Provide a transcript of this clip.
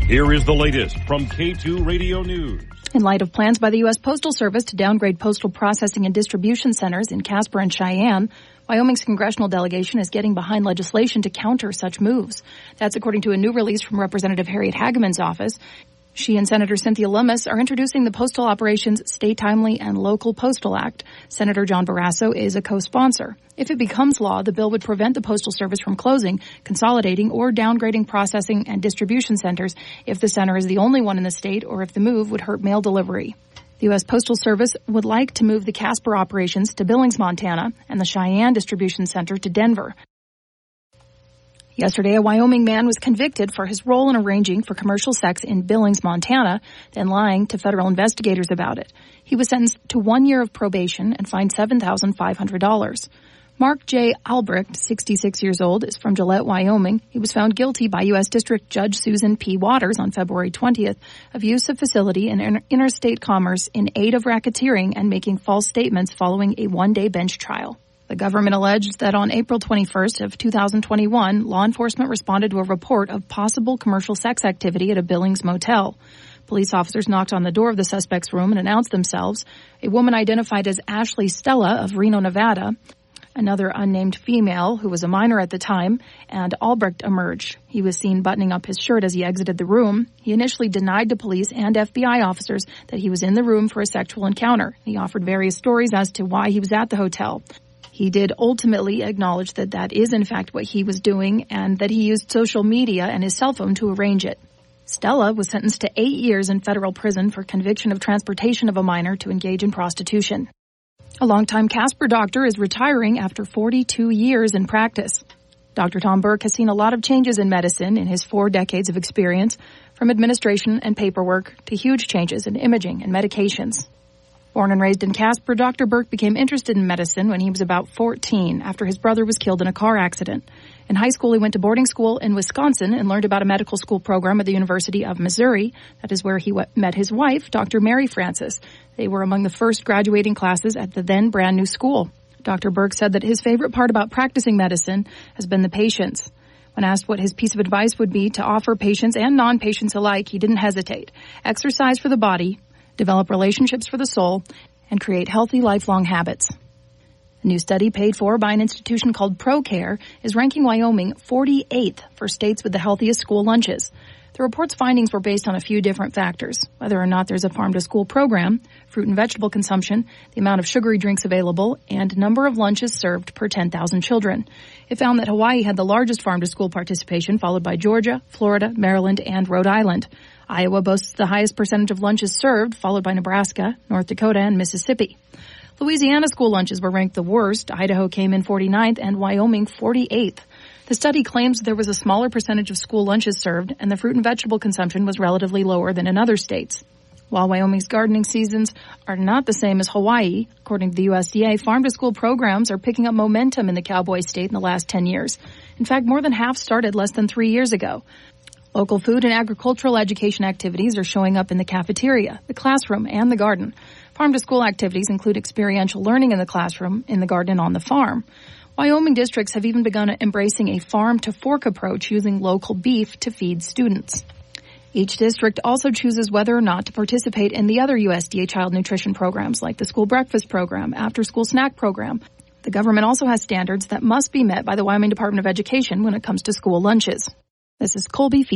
Here is the latest from K2 Radio News. In light of plans by the U.S. Postal Service to downgrade postal processing and distribution centers in Casper and Cheyenne, Wyoming's congressional delegation is getting behind legislation to counter such moves. That's according to a new release from Representative Harriet Hageman's office. She and Senator Cynthia Lummis are introducing the Postal Operations State Timely and Local Postal Act. Senator John Barrasso is a co-sponsor. If it becomes law, the bill would prevent the Postal Service from closing, consolidating, or downgrading processing and distribution centers if the center is the only one in the state or if the move would hurt mail delivery. The U.S. Postal Service would like to move the Casper operations to Billings, Montana, and the Cheyenne Distribution Center to Denver. Yesterday, a Wyoming man was convicted for his role in arranging for commercial sex in Billings, Montana, then lying to federal investigators about it. He was sentenced to 1 year of probation and fined $7,500. Mark J. Albrecht, 66 years old, is from Gillette, Wyoming. He was found guilty by U.S. District Judge Susan P. Waters on February 20th of use of facility and interstate commerce in aid of racketeering and making false statements following a one-day bench trial. The government alleged that on April 21st of 2021, law enforcement responded to a report of possible commercial sex activity at a Billings motel. Police officers knocked on the door of the suspect's room and announced themselves. A woman identified as Ashley Stella of Reno, Nevada, another unnamed female who was a minor at the time, and Albrecht emerged. He was seen buttoning up his shirt as he exited the room. He initially denied to police and FBI officers that he was in the room for a sexual encounter. He offered various stories as to why he was at the hotel. He did ultimately acknowledge that that is in fact what he was doing and that he used social media and his cell phone to arrange it. Stella was sentenced to 8 years in federal prison for conviction of transportation of a minor to engage in prostitution. A longtime Casper doctor is retiring after 42 years in practice. Dr. Tom Burke has seen a lot of changes in medicine in his 4 decades of experience, from administration and paperwork to huge changes in imaging and medications. Born and raised in Casper, Dr. Burke became interested in medicine when he was about 14 after his brother was killed in a car accident. In high school, he went to boarding school in Wisconsin and learned about a medical school program at the University of Missouri. That is where he met his wife, Dr. Mary Francis. They were among the first graduating classes at the then brand new school. Dr. Burke said that his favorite part about practicing medicine has been the patients. When asked what his piece of advice would be to offer patients and non-patients alike, he didn't hesitate. Exercise for the body, develop relationships for the soul, and create healthy lifelong habits. A new study paid for by an institution called ProCare is ranking Wyoming 48th for states with the healthiest school lunches. The report's findings were based on a few different factors: whether or not there's a farm-to-school program, fruit and vegetable consumption, the amount of sugary drinks available, and number of lunches served per 10,000 children. It found that Hawaii had the largest farm-to-school participation, followed by Georgia, Florida, Maryland, and Rhode Island. Iowa boasts the highest percentage of lunches served, followed by Nebraska, North Dakota, and Mississippi. Louisiana school lunches were ranked the worst. Idaho came in 49th and Wyoming 48th. The study claims there was a smaller percentage of school lunches served, and the fruit and vegetable consumption was relatively lower than in other states. While Wyoming's gardening seasons are not the same as Hawaii, according to the USDA, farm-to-school programs are picking up momentum in the Cowboy State in the last 10 years. In fact, more than half started less than 3 years ago. Local food and agricultural education activities are showing up in the cafeteria, the classroom, and the garden. Farm-to-school activities include experiential learning in the classroom, in the garden, and on the farm. Wyoming districts have even begun embracing a farm-to-fork approach using local beef to feed students. Each district also chooses whether or not to participate in the other USDA child nutrition programs like the school breakfast program, after-school snack program. The government also has standards that must be met by the Wyoming Department of Education when it comes to school lunches. This is Colby Fee.